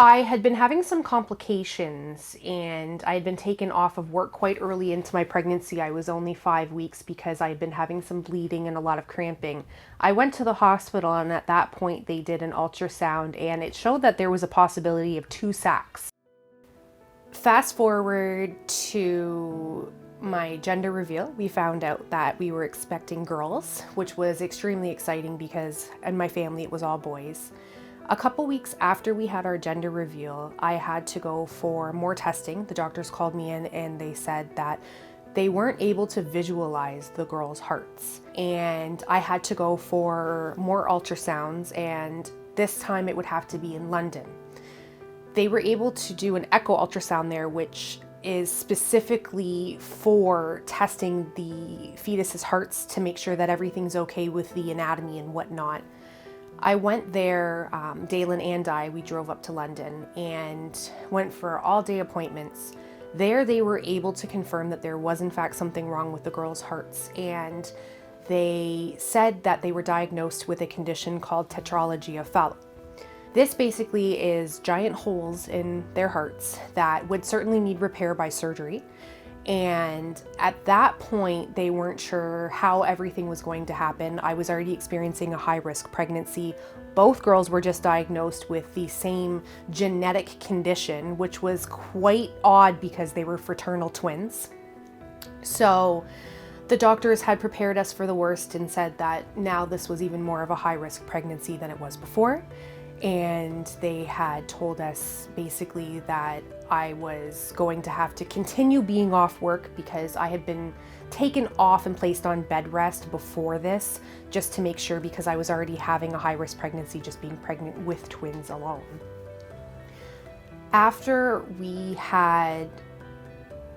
I had been having some complications and I had been taken off of work quite early into my pregnancy. I was only 5 weeks because I had been having some bleeding and a lot of cramping. I went to the hospital and at that point they did an ultrasound and it showed that there was a possibility of 2 sacs. Fast forward to my gender reveal, we found out that we were expecting girls, which was extremely exciting because in my family it was all boys. A couple weeks after we had our gender reveal, I had to go for more testing. The doctors called me in and they said that they weren't able to visualize the girls' hearts. And I had to go for more ultrasounds, and this time it would have to be in London. They were able to do an echo ultrasound there, which is specifically for testing the fetus's hearts to make sure that everything's okay with the anatomy and whatnot. I went there, Dalen and I, we drove up to London and went for all-day appointments. There they were able to confirm that there was in fact something wrong with the girls' hearts, and they said that they were diagnosed with a condition called tetralogy of Fallot. This basically is giant holes in their hearts that would certainly need repair by surgery. And at that point, they weren't sure how everything was going to happen. I was already experiencing a high-risk pregnancy. Both girls were just diagnosed with the same genetic condition, which was quite odd because they were fraternal twins. So the doctors had prepared us for the worst and said that now this was even more of a high-risk pregnancy than it was before. And they had told us basically that I was going to have to continue being off work because I had been taken off and placed on bed rest before this, just to make sure, because I was already having a high-risk pregnancy just being pregnant with twins alone. After we had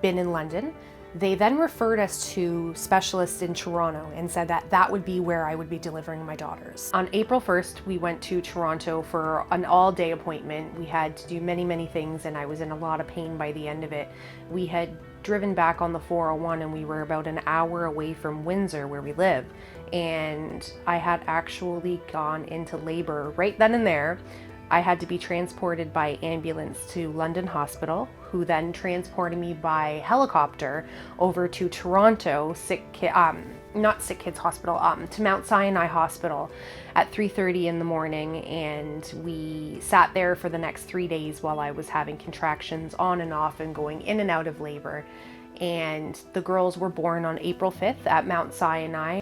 been in London, they then referred us to specialists in Toronto and said that that would be where I would be delivering my daughters. On April 1st, we went to Toronto for an all-day appointment. We had to do many things and I was in a lot of pain by the end of it. We had driven back on the 401 and we were about an hour away from Windsor where we live. And I had actually gone into labor right then and there. I had to be transported by ambulance to London Hospital, who then transported me by helicopter over to Toronto, not SickKids Hospital, to Mount Sinai Hospital at 3:30 in the morning. And we sat there for the next 3 days while I was having contractions on and off and going in and out of labor. And the girls were born on April 5th at Mount Sinai.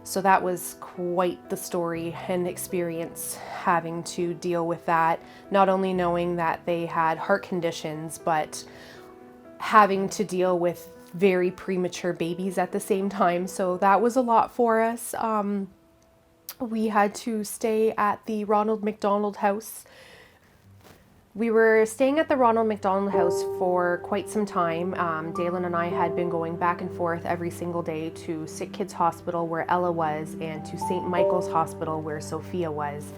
So that was quite the story and experience, having to deal with that, not only knowing that they had heart conditions, but having to deal with very premature babies at the same time. So that was a lot for us. We had to stay at the Ronald McDonald House. We were staying at the Ronald McDonald House for quite some time. Dalen and I had been going back and forth every single day to SickKids Hospital where Ella was and to St. Michael's Hospital where Sophia was.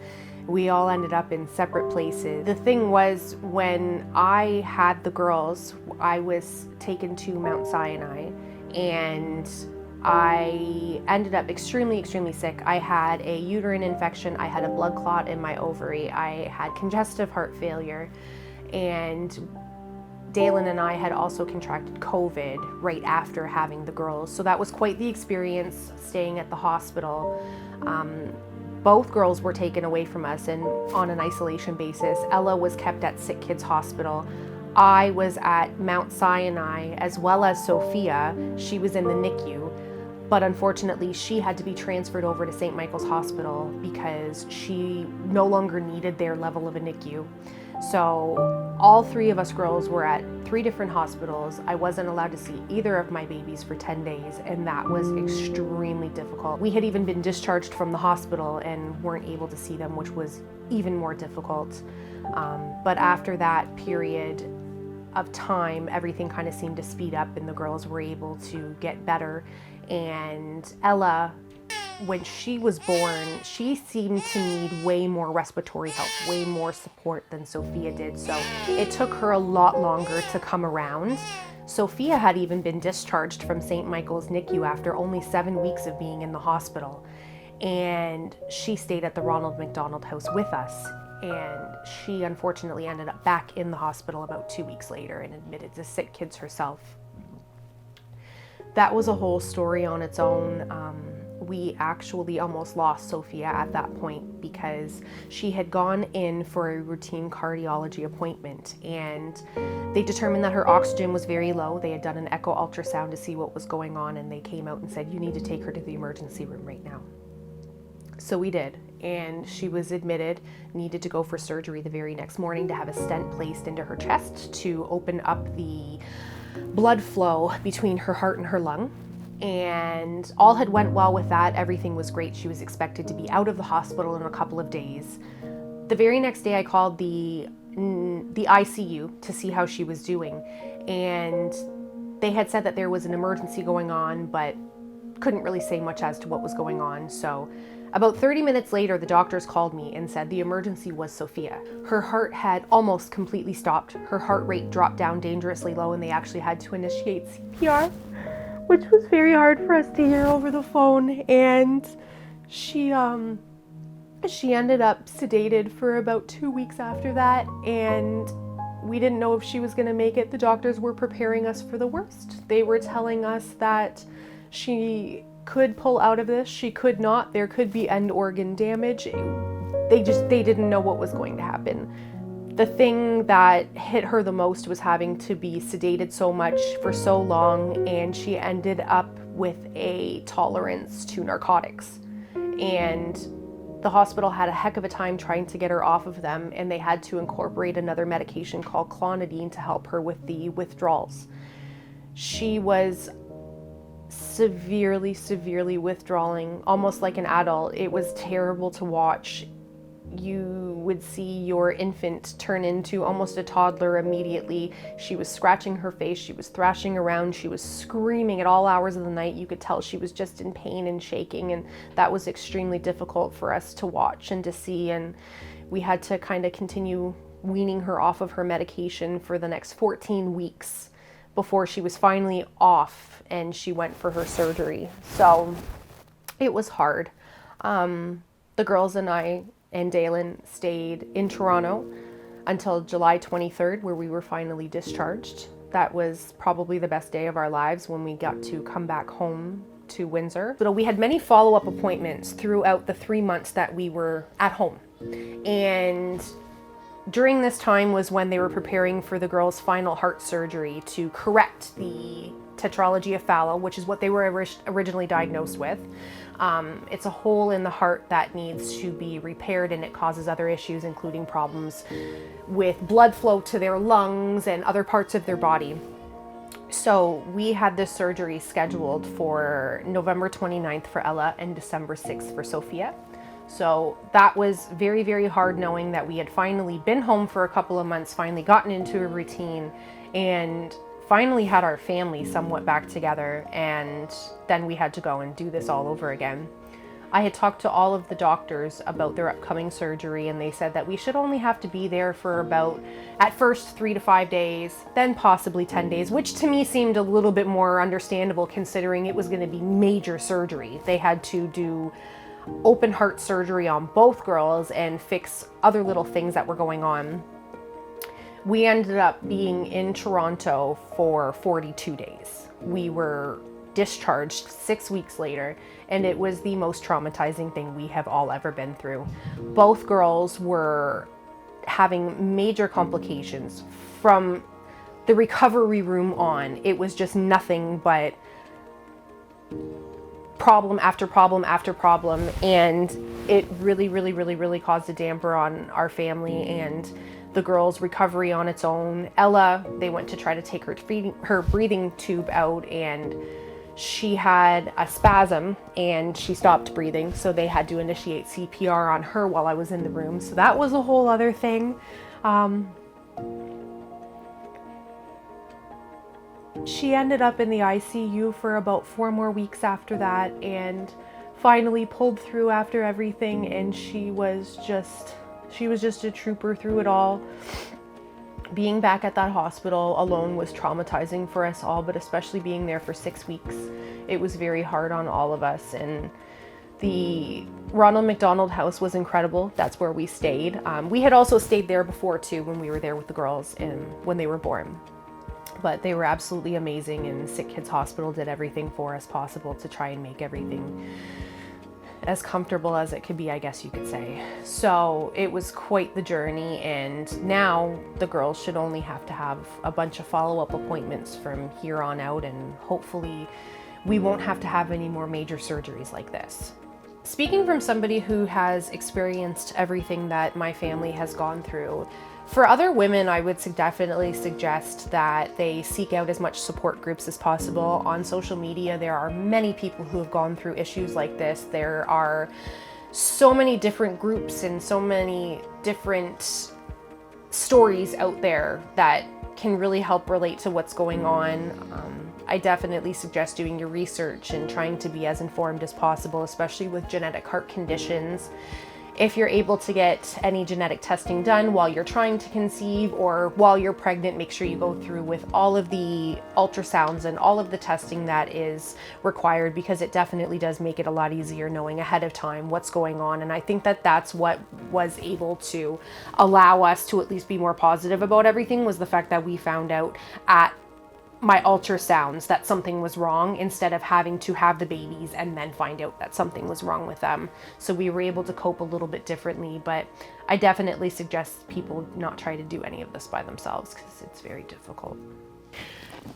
We all ended up in separate places. The thing was, when I had the girls, I was taken to Mount Sinai and I ended up extremely sick. I had a uterine infection, I had a blood clot in my ovary, I had congestive heart failure, and Dalen and I had also contracted COVID right after having the girls. So that was quite the experience staying at the hospital. Both girls were taken away from us and on an isolation basis. Ella was kept at SickKids Hospital. I was at Mount Sinai, as well as Sophia. She was in the NICU. But unfortunately, she had to be transferred over to St. Michael's Hospital because she no longer needed their level of a NICU. So all 3 of us girls were at 3 different hospitals. I wasn't allowed to see either of my babies for 10 days, and that was extremely difficult. We had even been discharged from the hospital and weren't able to see them, which was even more difficult. But after that period of time, everything kind of seemed to speed up and the girls were able to get better. And Ella, when she was born, she seemed to need way more respiratory help, way more support than Sophia did. So it took her a lot longer to come around. Sophia had even been discharged from St. Michael's NICU after only 7 weeks of being in the hospital. And she stayed at the Ronald McDonald House with us. And she unfortunately ended up back in the hospital about 2 weeks later and admitted to SickKids herself. That was a whole story on its own. We actually almost lost Sophia at that point because she had gone in for a routine cardiology appointment, and they determined that her oxygen was very low. They had done an echo ultrasound to see what was going on, and they came out and said, "You need to take her to the emergency room right now." So we did, and she was admitted, needed to go for surgery the very next morning to have a stent placed into her chest to open up the blood flow between her heart and her lung. And all had went well with that. Everything was great. She was expected to be out of the hospital in a couple of days. The very next day I called the ICU to see how she was doing, and they had said that there was an emergency going on, but couldn't really say much as to what was going on. So about 30 minutes later, the doctors called me and said the emergency was Sophia. Her heart had almost completely stopped. Her heart rate dropped down dangerously low, and they actually had to initiate CPR, which was very hard for us to hear over the phone. And she ended up sedated for about 2 weeks after that, and we didn't know if she was going to make it. The doctors were preparing us for the worst. They were telling us that she could pull out of this, she could not, there could be end organ damage. They didn't know what was going to happen. The thing that hit her the most was having to be sedated so much for so long, and she ended up with a tolerance to narcotics. And the hospital had a heck of a time trying to get her off of them, and they had to incorporate another medication called clonidine to help her with the withdrawals. She was severely withdrawing, almost like an adult. It was terrible to watch. You would see your infant turn into almost a toddler immediately. She was scratching her face, she was thrashing around, she was screaming at all hours of the night. You could tell she was just in pain and shaking, and that was extremely difficult for us to watch and to see. And we had to kind of continue weaning her off of her medication for the next 14 weeks before she was finally off and she went for her surgery. So it was hard. The girls and I and Dalen stayed in Toronto until July 23rd, where we were finally discharged. That was probably the best day of our lives when we got to come back home to Windsor. So we had many follow-up appointments throughout the 3 months that we were at home. And during this time was when they were preparing for the girls' final heart surgery to correct the tetralogy of Fallot, which is what they were originally diagnosed with. It's a hole in the heart that needs to be repaired, and it causes other issues, including problems with blood flow to their lungs and other parts of their body. So we had this surgery scheduled for November 29th for Ella and December 6th for Sophia. So that was very hard, knowing that we had finally been home for a couple of months, finally gotten into a routine, and finally had our family somewhat back together, and then we had to go and do this all over again. I had talked to all of the doctors about their upcoming surgery, and they said that we should only have to be there for about, at first, 3 to 5 days, then possibly 10 days, which to me seemed a little bit more understandable considering it was going to be major surgery. They had to do open heart surgery on both girls and fix other little things that were going on. We ended up being in Toronto for 42 days. We were discharged 6 weeks later, and it was the most traumatizing thing we have all ever been through. Both girls were having major complications from the recovery room on. It was just nothing but problem after problem after problem, and it really caused a damper on our family and the girls' recovery on its own. Ella, they went to try to take her breathing tube out, and she had a spasm and she stopped breathing, so they had to initiate CPR on her while I was in the room. So that was a whole other thing. She ended up in the ICU for about 4 more weeks after that, and finally pulled through after everything, and she was just a trooper through it all. Being back at that hospital alone was traumatizing for us all, but especially being there for 6 weeks. It was very hard on all of us, and The Ronald McDonald House was incredible. That's where we stayed. We had also stayed there before too when we were there with the girls and when they were born. But they were absolutely amazing, and SickKids Hospital did everything for us possible to try and make everything as comfortable as it could be, I guess you could say. So it was quite the journey, and now the girls should only have to have a bunch of follow-up appointments from here on out, and hopefully we won't have to have any more major surgeries like this. Speaking from somebody who has experienced everything that my family has gone through, for other women, I would definitely suggest that they seek out as much support groups as possible. On social media, there are many people who have gone through issues like this. There are so many different groups and so many different stories out there that can really help relate to what's going on. I definitely suggest doing your research and trying to be as informed as possible, especially with genetic heart conditions. If you're able to get any genetic testing done while you're trying to conceive or while you're pregnant, make sure you go through with all of the ultrasounds and all of the testing that is required, because it definitely does make it a lot easier knowing ahead of time what's going on. And I think that that's what was able to allow us to at least be more positive about everything, was the fact that we found out at my ultrasounds that something was wrong, instead of having to have the babies and then find out that something was wrong with them. So we were able to cope a little bit differently, but I definitely suggest people not try to do any of this by themselves, because it's very difficult.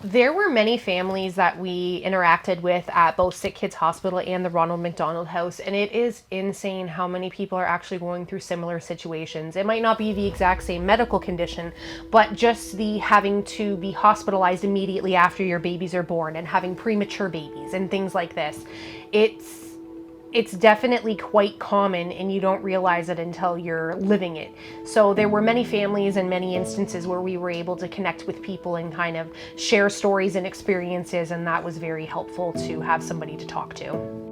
There were many families that we interacted with at both SickKids Hospital and the Ronald McDonald House, and it is insane how many people are actually going through similar situations. It might not be the exact same medical condition, but just the having to be hospitalized immediately after your babies are born and having premature babies and things like this. It's definitely quite common, and you don't realize it until you're living it. So there were many families and many instances where we were able to connect with people and kind of share stories and experiences, and that was very helpful to have somebody to talk to.